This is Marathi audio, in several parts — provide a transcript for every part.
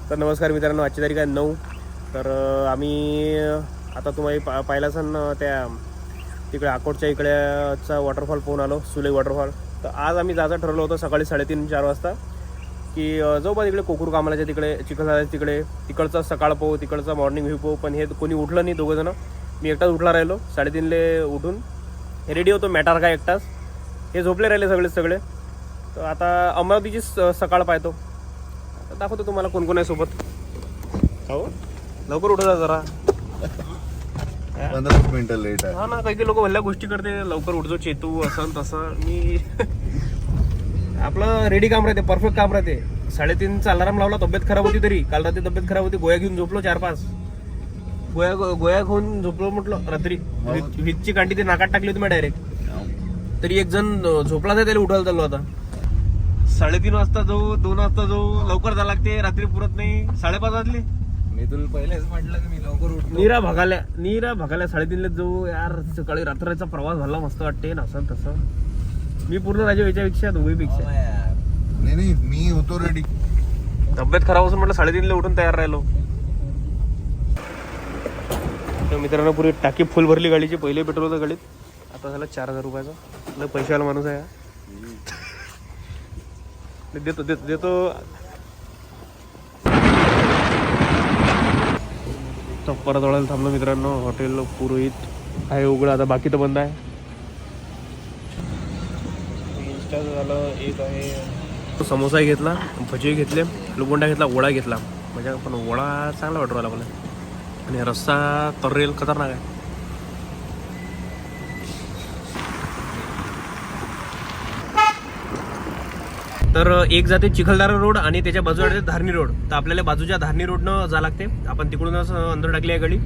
तर नमस्कार मित्रांनो, आजची तारीख आहे 9. तर आम्ही आता तुम्ही पाहिला असाल ना त्या तिकडे अकोटच्या इकडेचा वॉटरफॉल पाहून आलो, सुले वॉटरफॉल. तर आज आम्ही जायचं ठरवलं होतं सकाळी 3:30-4 वाजता की जाऊ बा तिकडे कोकूर कामालाच्या तिकडे, चिखलदऱ्याच्या तिकडे. तिकडचा सकाळ पाहू, तिकडचा मॉर्निंग व्ह्यू पाहू. पण हे कोणी उठलं नाही, दोघंजणं. मी एकटाच उठला राहिलो. 3:30 उठून रेडी होतो मॅटार का एकटाच. हे झोपले राहिले सगळे. तर आता अमरावतीची सकाळ पाहतो, दाखवतो तुम्हाला कोण कोण आहे सोबत. हो, लवकर उठा जरा. 15 मिनिटं लेट आहे. हा ना, काही लोक भल्या गोष्टी करते, लवकर उठतो चेतू असं तसं. मी आपलं रेडी काम राहते, परफेक्ट काम राहते. 3:30चा अलार्म लावला. तब्येत खराब होती तरी, काल रात्री तब्येत खराब होती. गोळ्या घेऊन झोपलो 4-5 गोळ्या घेऊन झोपलो म्हटलं रात्री. वीजची कांटी ते नाकात टाकली होती मी डायरेक्ट. तरी एक जण झोपला तर त्याला उठायला चाललो. आता 3:30 वाजता जाऊ, 2 वाजता जाऊ, लवकर जावं लागते. रात्री पुरत नाही. 5:30 वाजले. मी तुला पहिलेच म्हटलं की मी लवकर उठलो. नीरा भगाल्या 3:30 जाऊ यार. सकाळी रात्रीचा प्रवास झाला, मस्त वाटते ना असं तसं. मी पूर्ण राजा याच्यापेक्षा दोघीपेक्षा. नाही मी होतो रेडी. तब्येत खराब असून म्हटलं 3:30 उठून तयार राहिलो. तर मित्रांनो, पुरी टाकी फुल भरली गाडीची. पहिले पेट्रोल होतं गाडीत, आता झालं 4,000 रुपयाचा. लय पैशावाला माणूस आहे. देतो तर परत वळायला थांबलो मित्रांनो. हॉटेल पुरोहित आहे उघडं, आता बाकी तर बंद आहे. इंस्टा झालं एक आहे. समोसा घेतला, भजी घेतले, लोबोंडा घेतला, वडा घेतला. म्हणजे पण वडा चांगला वाटू राहिला मला. आणि रस्सा तर्रेल खतरनाक आहे. तर एक जाते चिखलदरा रोड आणि त्याच्या बाजूला जाते धारणी रोड. तर आपल्याला बाजूच्या धारणी रोडनं जावं लागते. आपण तिकडूनच अंदर टाकली आहे गाडी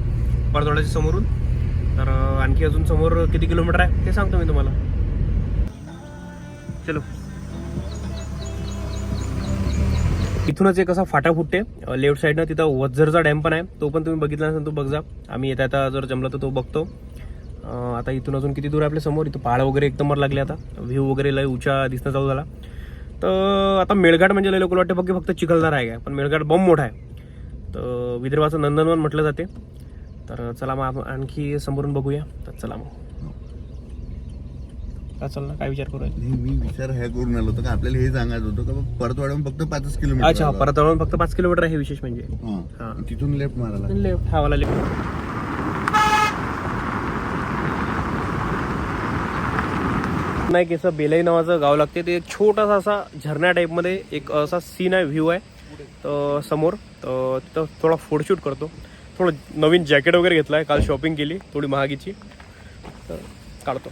परतवाड्याच्या समोरून. तर आणखी अजून समोर किती किलोमीटर आहे ते सांगतो मी तुम्हाला. चलो. इथूनच एक असा फाटा फुटते लेफ्ट साईडनं. तिथं वझरचा डॅम पण आहे, तो पण तुम्ही बघितला नसेल तो बघ जा. आम्ही येता जर जमलं तर तो बघतो. आता इथून अजून किती दूर आहे आपल्या समोर. इथं पहाड वगैरे एकदम लागले. आता व्ह्यू वगैरे लय उंचा दिसणं चालू झाला. तर आता मेळघाट म्हणजे लय लोक वाटते फक्त चिखलदरा आहे का, पण मेळघाट बम मोठा आहे. तर विदर्भाचं नंदनवन म्हटलं जाते. तर चला मग आपण आणखी समोरून बघूया. तर चला मग. काय चाललं, काय विचार करू? मी विचार हे करून आलो होतो का आपल्याला हे सांगायचं होतं का परतवाड्याहून फक्त 5 किलोमीटर. अच्छा, परतवाड्याहून फक्त 5 किलोमीटर आहे. विशेष म्हणजे हा, तिथून लेफ्ट मारायला. लेफ्ट हा वाला लेफ्ट. नाही असं बेलाई नावाचं गाव लागते. ते छोटासा असा झरण्या टाईपमध्ये एक असा सीन आहे, व्ह्यू आहे. तर समोर तर तिथं थोडा फोटोशूट करतो. थोडं नवीन जॅकेट वगैरे घेतला आहे, काल शॉपिंग केली थोडी महागीची. तर काढतो.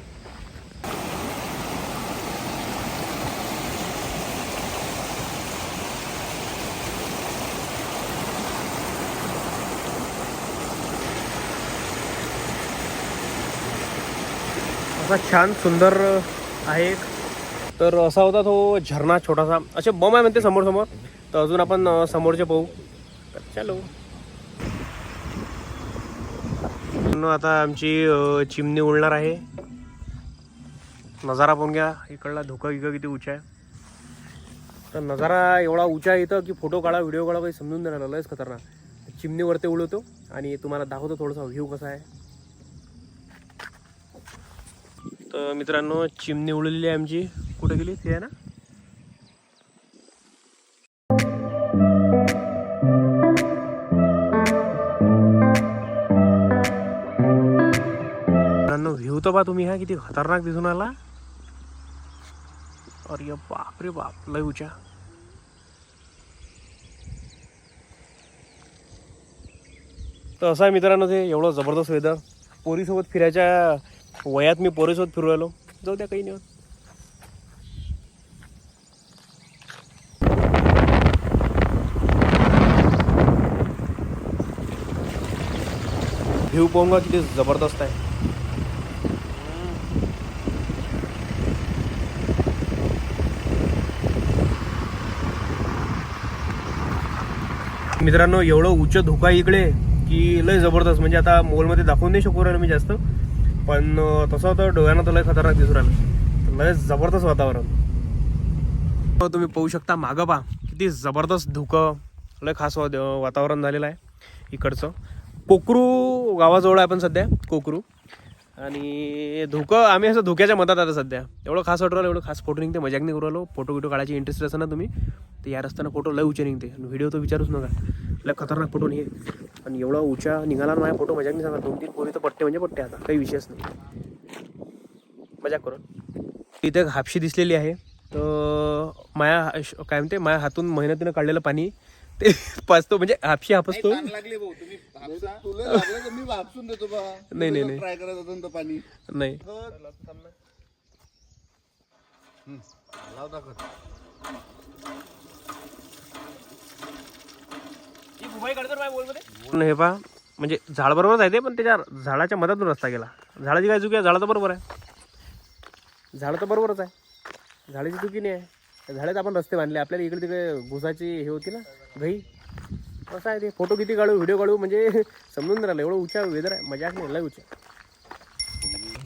असा छान सुंदर आहे एक. तर असा होता तो झरणा छोटासा. असे बम आहे म्हणते समोर. तर अजून आपण समोरचे पाहू. तर चलो. आता आमची चिमणी उडणार आहे. नजारा पाहून घ्या इकडला. धोका किती उंचा आहे. तर नजारा एवढा उंचा आहे इथं की फोटो काढा, व्हिडिओ काढा, काही समजून देणार. लयच खतरनाक. चिमणीवरती उडवतो आणि तुम्हाला दाखवतो थोडासा व्ह्यू कसा आहे. तर मित्रांनो, चिमणी उडलेली आहे आमची. कुठे गेली ते आहे ना. मित्रांनो, व्ह्यू तर पहा तुम्ही. हा किती खतरनाक दिसून आला. अरे बाप रे बाप, लय उंचा. तर असं आहे मित्रांनो, ते एवढं जबरदस्त वेदर. पोरीसोबत फिरायच्या वयात मी पोरीसोबत फिरू राहिलो. जाऊ द्या, काही नाही. व्ह्यू पाहून किती जबरदस्त आहे. मित्रांनो, एवढं उच्च धोका इकडे की लय जबरदस्त. म्हणजे आता मॉलमध्ये दाखवून नाही शकू राहिलो मी जास्त, पण तसं होतं डोळ्यांना तर लय खतरनाक दिसू राहिलं. लय जबरदस्त वातावरण. तुम्ही पाहू शकता मागं पहा किती जबरदस्त धुकं. लय खास वातावरण झालेलं आहे इकडचं. कोकरू गावाजवळ आहे आपण सध्या, कोकरू. आणि आम्ही असं धुक्याच्या मधात आता सध्या. एवढं खास वाटू राहिलं, एवढं खास फोटो निघते, मजाक नाही करू राहिलो. फोटो काढायची इंटरेस्ट असेल ना तुम्ही तर या रस्त्यानं फोटो लय उंचे निघते. व्हिडिओ तर विचारूच नका, लय खतरनाक फोटो नाही. आणि एवढा उंचा निघाला ना माझ्या फोटो, मजाक नाही सांगा. 2-3 पोरी तर पट्टे म्हणजे पट्टे, आता काही विषयच नाही, मजाक करून. इथे हापशी दिसलेली आहे, तर काय म्हणते माझ्या हातून मेहनतीनं काढलेलं पाणी ते पाचतो, म्हणजे हापशी हापसतो. लागले भाऊ तुम्ही तुला लागलं तर मी वापसून देतो बा. नाही. ट्राय करत होतो तर पाणी नाही. हे पहा, म्हणजे झाड बरोबरच आहे ते, पण त्याच्या झाडाच्या मधातून रस्ता गेला. झाडाची काय चुकी आहे? झाड तर बरोबर आहे, झाड तर बरोबरच आहे, झाडाची चुकी नाही आहे. झाडेच आपण रस्ते बांधले, आपल्याला इकडे तिकडे घुसाची हे होती ना घाई. कसं आहे ते, फोटो किती काढू, व्हिडिओ काढू, म्हणजे समजून नाही राहिलं. एवढं उंचा वेदर आहे, मजाक नाही, लय उंचा.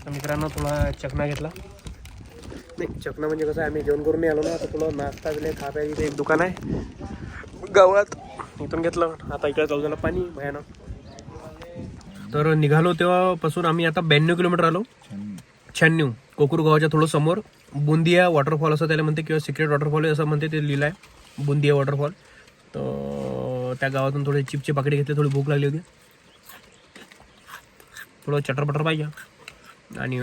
तर मित्रांनो थोडा चकना घेतला. नाही चकना म्हणजे कसं आहे, आम्ही जेवण करून नाही आलो ना, तर थोडं नाश्ता दिले खा प्या. इथे एक दुकान आहे गावात, इथून घेतलं. आता इकडे चालू झालं पाणी भयानक. तर निघालो तेव्हापासून आम्ही आता 92 किलोमीटर आलो. 96 कोकरू गावाच्या थोडं समोर बुंदिया वॉटरफॉल असं त्याला म्हणते, किंवा सिक्रेट वॉटरफॉल असं म्हणते, ते लिहिलं आहे बुंदिया वॉटरफॉल. तर त्या गावातून थोडे चिपचे पाकिटे घेतले, थोडी भूक लागली होती, थोडं चटरपटर पाहिजे. आणि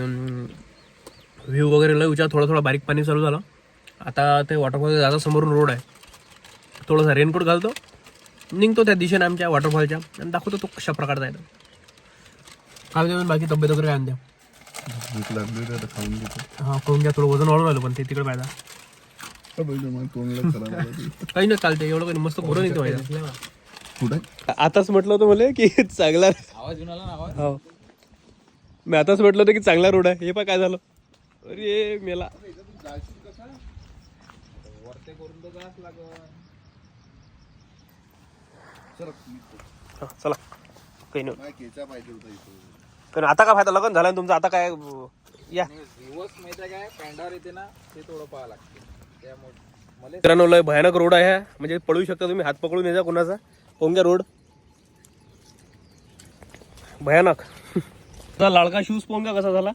व्ह्यू वगैरे लय उंचा, थोडा बारीक पाणी चालू झालं. आता ते वॉटरफॉल जाता समोरून रोड आहे, थोडासा रेनकोट घालतो, निघतो त्या दिशेने आमच्या वॉटरफॉलच्या, आणि दाखवतो तो कशा प्रकारचा आहे. काय म्हणते बाकी तब्येत वगैरे काय आणते? भूक लागली होती, आता खाऊन घेतो. हा खाऊन घ्या, थोडं वजन वाढून राहिलं, पण ते तिकडे पाहिजे काही नाही, चालते एवढं काही मस्त करून येतो माहिती. कुठे आताच म्हटलं होतं मला की चांगला आवाज येऊन आला ना आवाज. हो, मी आताच म्हटलं होतं की चांगला रोड आहे. हे पण काय झालं, अरे मेला. वरते करून तर जास लागल. चला काही नाही. केचा पाहिजे होता इथे. पण आता काय फायदा, लग्न झालं ना तुमचं, आता काय या. दिवस माहिती काय पॅन्डावर येते ना, ते थोडं पाहा लागते. त्यामुळे मला मित्रांनो लय भयानक रोड आहे, म्हणजे पळू शकता तुम्ही, हात पकडून यायचा कोणाचा. पोंग्या रोड भयानक. लाडका शूज पोंग्या कसा झाला.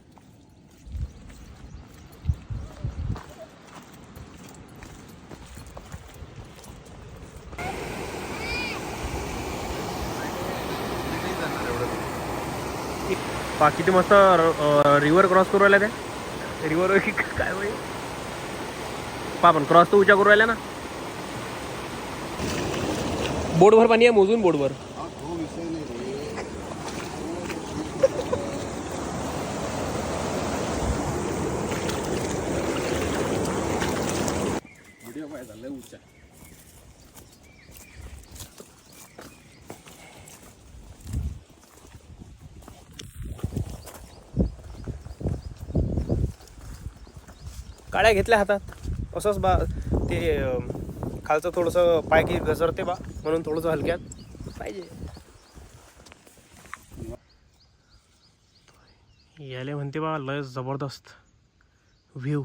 किती मस्त रिव्हर क्रॉस करू राहिल्या त्या रिव्हर काय होईल पा, पण क्रॉस तर उचा करू राहिल्या ना. बोटभर पाणी आहे, मोजून बोटभर. व्हिडिओ पाहिजे झालं उच्चा. काड्या घेतल्या हातात, असंच बा ते खालचं थोडंसं पाय की घसरते बा, म्हणून थोडंसं हलक्यात पाहिजे. याले म्हणते बा लय जबरदस्त व्ह्यू.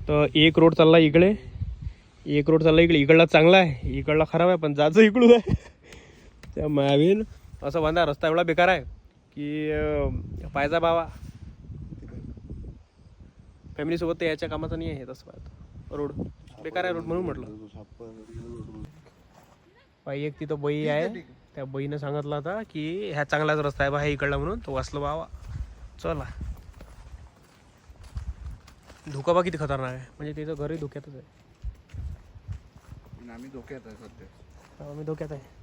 तर एक रोड चालला इकडे, एक रोड चालला इकडे. इकडला चांगला आहे, इकडला खराब आहे, पण जायचं इकडून आहे. त्या मावीन असं बांधा, रस्ता एवढा बेकार आहे की पायजा बाबा फॅमिलीसोबत तर याच्या कामाचा नाही आहे. तसं पाहतो रोड बेकार आहे, रोड म्हणून म्हटलं. बाई एक तिथं बाई आहे, त्या बाईनं सांगितलं होता की ह्या चांगलाच रस्ता आहे बा, ह्या इकडला, म्हणून तो वाचलो बाबा. चला, धोका बा किती खतरनाक आहे, म्हणजे तिचं घरही धोक्यातच आहे. आम्ही धोक्यात आहे सध्या, आम्ही धोक्यात आहे.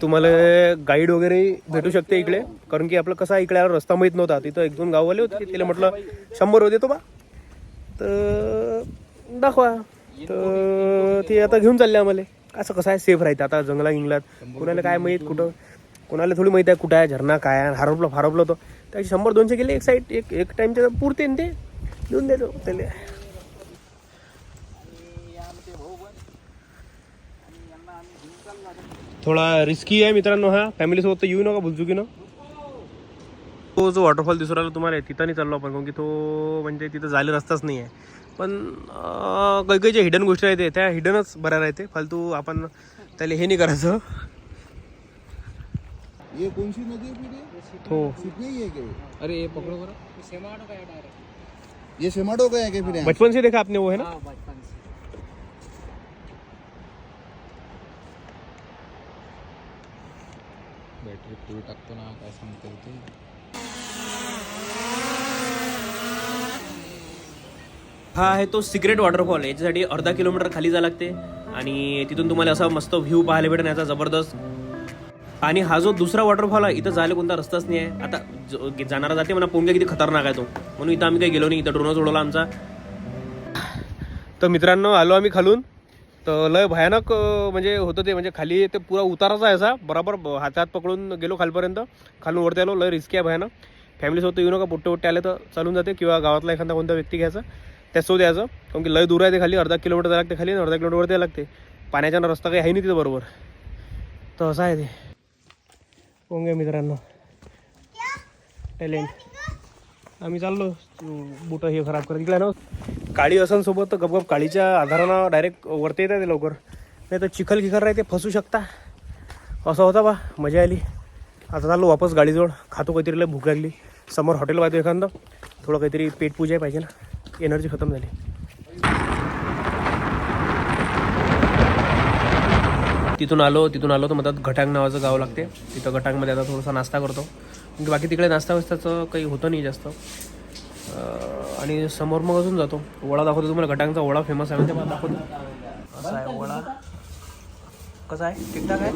तुम्हाला गाईड वगैरे भेटू शकते इकडे, कारण की आपलं कसं इकडे रस्ता माहीत नव्हता. तिथं 1-2 गाववाले होते, तिला म्हटलं 100 देतो बा, तर दाखवा. तर ते आता घेऊन चालले आम्हाला. असं कसं आहे, सेफ राहते आता जंगला इंगलात. कुणाला काय माहीत कुठं, कोणाला थोडी माहीत आहे कुठं आहे झरणा काय आहे. हरवलं तर त्याचे 100-200 गेले एक साईड, एक टाईमच्या पुरते ते देऊन देतो त्याला. थोडा रिस्की आहे मित्रांनो हा. फॅमिलीसोबत तर येऊ नका भुलचुकीनं. तो जो वॉटरफॉल दिसून राहिला तुम्हाला तिथं नाही चाललो आपण, कारण की तो म्हणजे तिथं जायला रस्ताच नाही आहे. पण काही काही ज्या हिडन गोष्टी आहेत त्या हिडनच बऱ्या राहते. फालतू आपण त्याला हे नाही करायचं. ये कौन सी नदी है फिर ये? तो सिप नहीं है क्या? अरे ये पकड़ो बरं. ये सेमाडो का है क्या फिर यहाँ? बचपन से देखा आपने वो है ना. बॅटरी फुल टाकतो ना, काय सांगते ते. हा आहे तो सिक्रेट वॉटरफॉल. याच्यासाठी अर्धा किलोमीटर खाली जावं लागते आणि तिथून तुम्हाला असा मस्त व्ह्यू पाहायला भेटेल याचा जबरदस्त. आणि हा जो दुसरा वॉटरफॉल आहे इथं जायला कोणता रस्ताच नाही आहे. आता जाणारा जाते म्हणा पोंगे किती खतरनाक आहे तो, म्हणून इथं आम्ही काही गेलो नाही. इथं ड्रोनच उडवला आमचा. तर मित्रांनो आलो आम्ही खालून. तर लय भयानक म्हणजे होतं ते, म्हणजे खाली ते पुरा उताराचा आहे असा. बरोबर हातात पकडून गेलो खालपर्यंत, खालून वरती आलो. लय रिस्की आहे भयानक. फॅमिलीसोबत येऊ नका. पोट्टे आले तर चालून जाते, किंवा गावातला एखादा कोणता व्यक्ती घ्यायचा त्यासोबत द्यायचं. कारण की लय दूर आहे ते खाली. अर्धा किलोमीटर जायला लागते खाली आणि अर्धा किलोमीटर वरती लागते. पाण्याचा रस्ता काही आहे नाही तिथं बरोबर. तर असं आहे ते. पोंगे मित्रांनो टॅलेंट. आम्ही चाललो बुटं हे खराब करत इकडे ना. काळी असन सोबत तर गपगप काळीच्या आधारानं डायरेक्ट वरती येतात ते लवकर. नाही तर चिखल खिखल राहते, फसू शकता. असं होता बा, मजा आली. आता चाललो वापस गाडीजवळ. खातो काहीतरी, लय भूक लागली. समोर हॉटेल पाहतो एखादं, थोडं काहीतरी पेट पूजा पाहिजे ना, एनर्जी खतम झाली. तिथून आलो तर म्हणतात घटांग नावाचं गाव लागते. तिथं घटांगमध्ये आता थोडासा नाश्ता करतो. बाकी तिकडे नाश्ता वास्ताचं काही होतं नाही जास्त. आणि समोर मग अजून जातो. वडा दाखवतो तुम्हाला. घटांगचा वडा फेमस आहे म्हणजे दाखवतो. असा आहे वडा. कसा आहे? ठीकठाक आहे.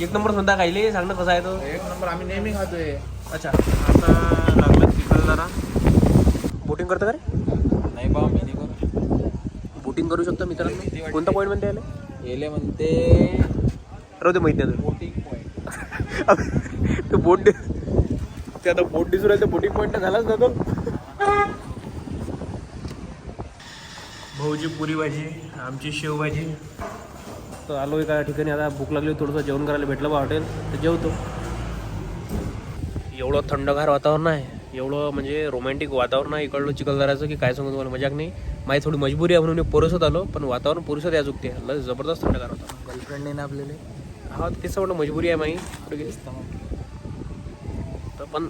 एक नंबर सुद्धा खायले. सांग ना कसा आहे तो. एक नंबर. आम्ही नेहमी खातोय. अच्छा आता लागलं चिखल जरा. बोटिंग करतं का रे? नाही बा, मी नाही करू. बोटिंग करू शकतो मित्रांनो. कोणता पॉईंट म्हणते आले? गेले म्हणते राहू दे, माहिती नाही बोटिंग पॉईंट. ते बोट ते आता बोट दिसून राहील तर बोटिंग पॉईंट तर झालाच ना तो. भाऊची पुरी भाजी, आमची शेवभाजी. तर आलो एका ठिकाणी. आता भूक लागली, थोडंसं जेवण करायला भेटलं बा हॉटेल, तर जेवतो. एवढं थंडगार वातावरण आहे, एवढं म्हणजे रोमॅन्टिक वातावरण आहे इकडलं चिखलदऱ्याचं की काय सांगू तुम्हाला. मजाक नाही. माझी थोडी मजबुरी आहे म्हणून मी पोरसत आलो, पण वातावरण पोरसत या चुकते. लय जबरदस्त थंडगार होता. गर्लफ्रेंड ना आपल्याला. हा तेच म्हणलं, मजबुरी आहे माही. तर पण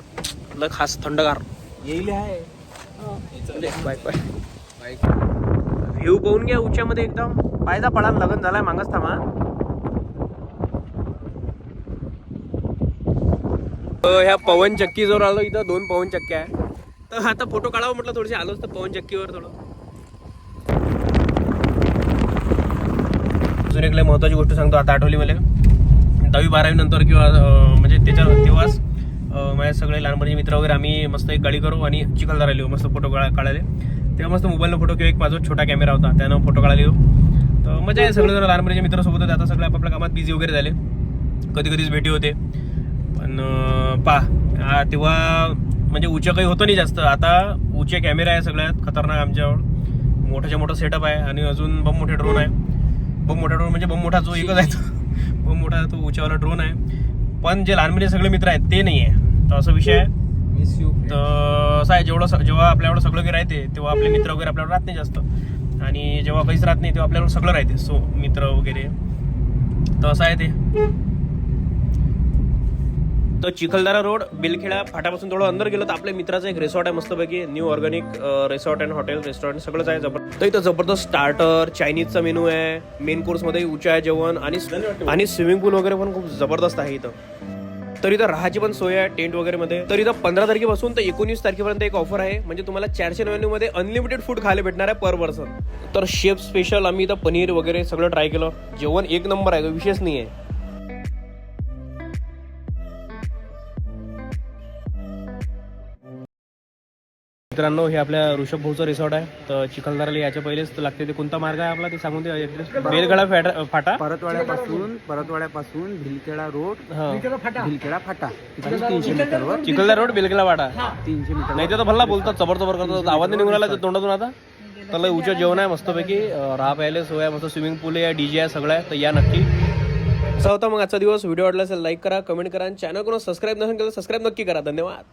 लय खास थंडगार येईल आहे. बाईक व्ह्यू पाहून घ्या उच्चामध्ये एकदम. पायदा पडा लग्न झालाय मागच थांबा. ह्या पवन चक्की जवळ आलो. इथं 2 पवन चक्क्या आहे. तर आता फोटो काढावं म्हटलं थोडेसे. आलोच तर पवन चक्कीवर थोडं. अजून एक लय महत्त्वाची गोष्ट सांगतो. आता आठवली मला. 10वी-12वी नंतर किंवा म्हणजे तेव्हाच माझे सगळे लहानपणीचे मित्र वगैरे आम्ही मस्त एक गाडी करू आणि चिखलदरा लिहू. मस्त फोटो काढायला. तेव्हा मस्त मोबाईलनं फोटो, किंवा एक माझा छोटा कॅमेरा होता त्यानं फोटो काढायला येऊ. तर मजा आहे. सगळेजण लहानपणीचे मित्रासोबत होते. आता सगळे आपापल्या कामात बिझी वगैरे झाले. कधीच भेटी होते. पण तेव्हा म्हणजे उच्च काही होतं नाही जास्त. आता उच्चे कॅमेरा आहे सगळ्यात खतरनाक आमच्यावर. मोठाच्या मोठा सेटअप आहे आणि अजून बम मोठे ड्रोन आहे. बम मोठा ड्रोन म्हणजे बम मोठा जो एकच आहे तो बम मोठा तो उंचावाला ड्रोन आहे. पण जे लहानपणी सगळे मित्र आहेत ते नाही आहे. तर असा विषय आहे. Miss you. तर असं आहे, जेव्हा आपल्याकडं सगळं काही राहते तेव्हा आपले मित्र वगैरे आपल्याला राहत नाही जास्त. आणि जेव्हा काहीच राहत नाही तेव्हा आपल्याला सगळं राहते. सो मित्र वगैरे. तर असं आहे ते. तर चिखलदरा रोड बेलखेडा फाटापासून थोडं अंदर गेलं तर आपल्या मित्राचं एक रिसॉर्ट आहे मस्तपैकी. New organic resort and hotel restaurant सगळंच आहे. तर इथं जबरदस्त स्टार्टर चायनीजचा मेनू आहे. मेन कोर्समध्ये उच्च आहे जेवण आणि स्विमिंग पूल वगैरे पण खूप जबरदस्त आहे इथं. तर इथं राहायची पण सोय आहे टेंट वगैरे मध्ये. तर इथं 15 तारखेपासून तर 19 तारखेपर्यंत एक ऑफर आहे. म्हणजे तुम्हाला 499 मध्ये अनलिमिटेड फूड खायला भेटणार आहे पर पर्सन. तर शेफ स्पेशल आम्ही इथं पनीर वगैरे सगळं ट्राय केलं. जेवण एक नंबर आहे, विशेष नाही आहे. मित्रांनो हे आपल्या ऋषभ भाऊचं रिसॉर्ट आहे. तर चिखलदराला याच्या पहिलेच लागते ते कोणता मार्ग आहे आपला ते सांगून दे. ऍड्रेस बेलखेडा फाटा. परतवाड्यापासून भिलखेडा रोड. हा भिलखेडा फाटा 300 मीटरवर. चिखलदरा रोड बेलखेडा फाटा. 300 मीटर. नाही तर भल्ला बोलतात चबर करतात. आवाज नाही निघून राहिला तोंडातून आता. तर लय उच्च जेवण आहे मस्तपैकी, राहा प्यायला सोय आहे, मस्त स्विमिंग पूल आहे, DJ आहे, सगळं आहे. तर या नक्की. असा होता मग आजचा दिवस. व्हिडिओ आवडला असेल लाईक करा, कमेंट करा आणि चॅनल कोण सबस्क्राईब नसेल केलं सबस्क्राईब नक्की करा. धन्यवाद.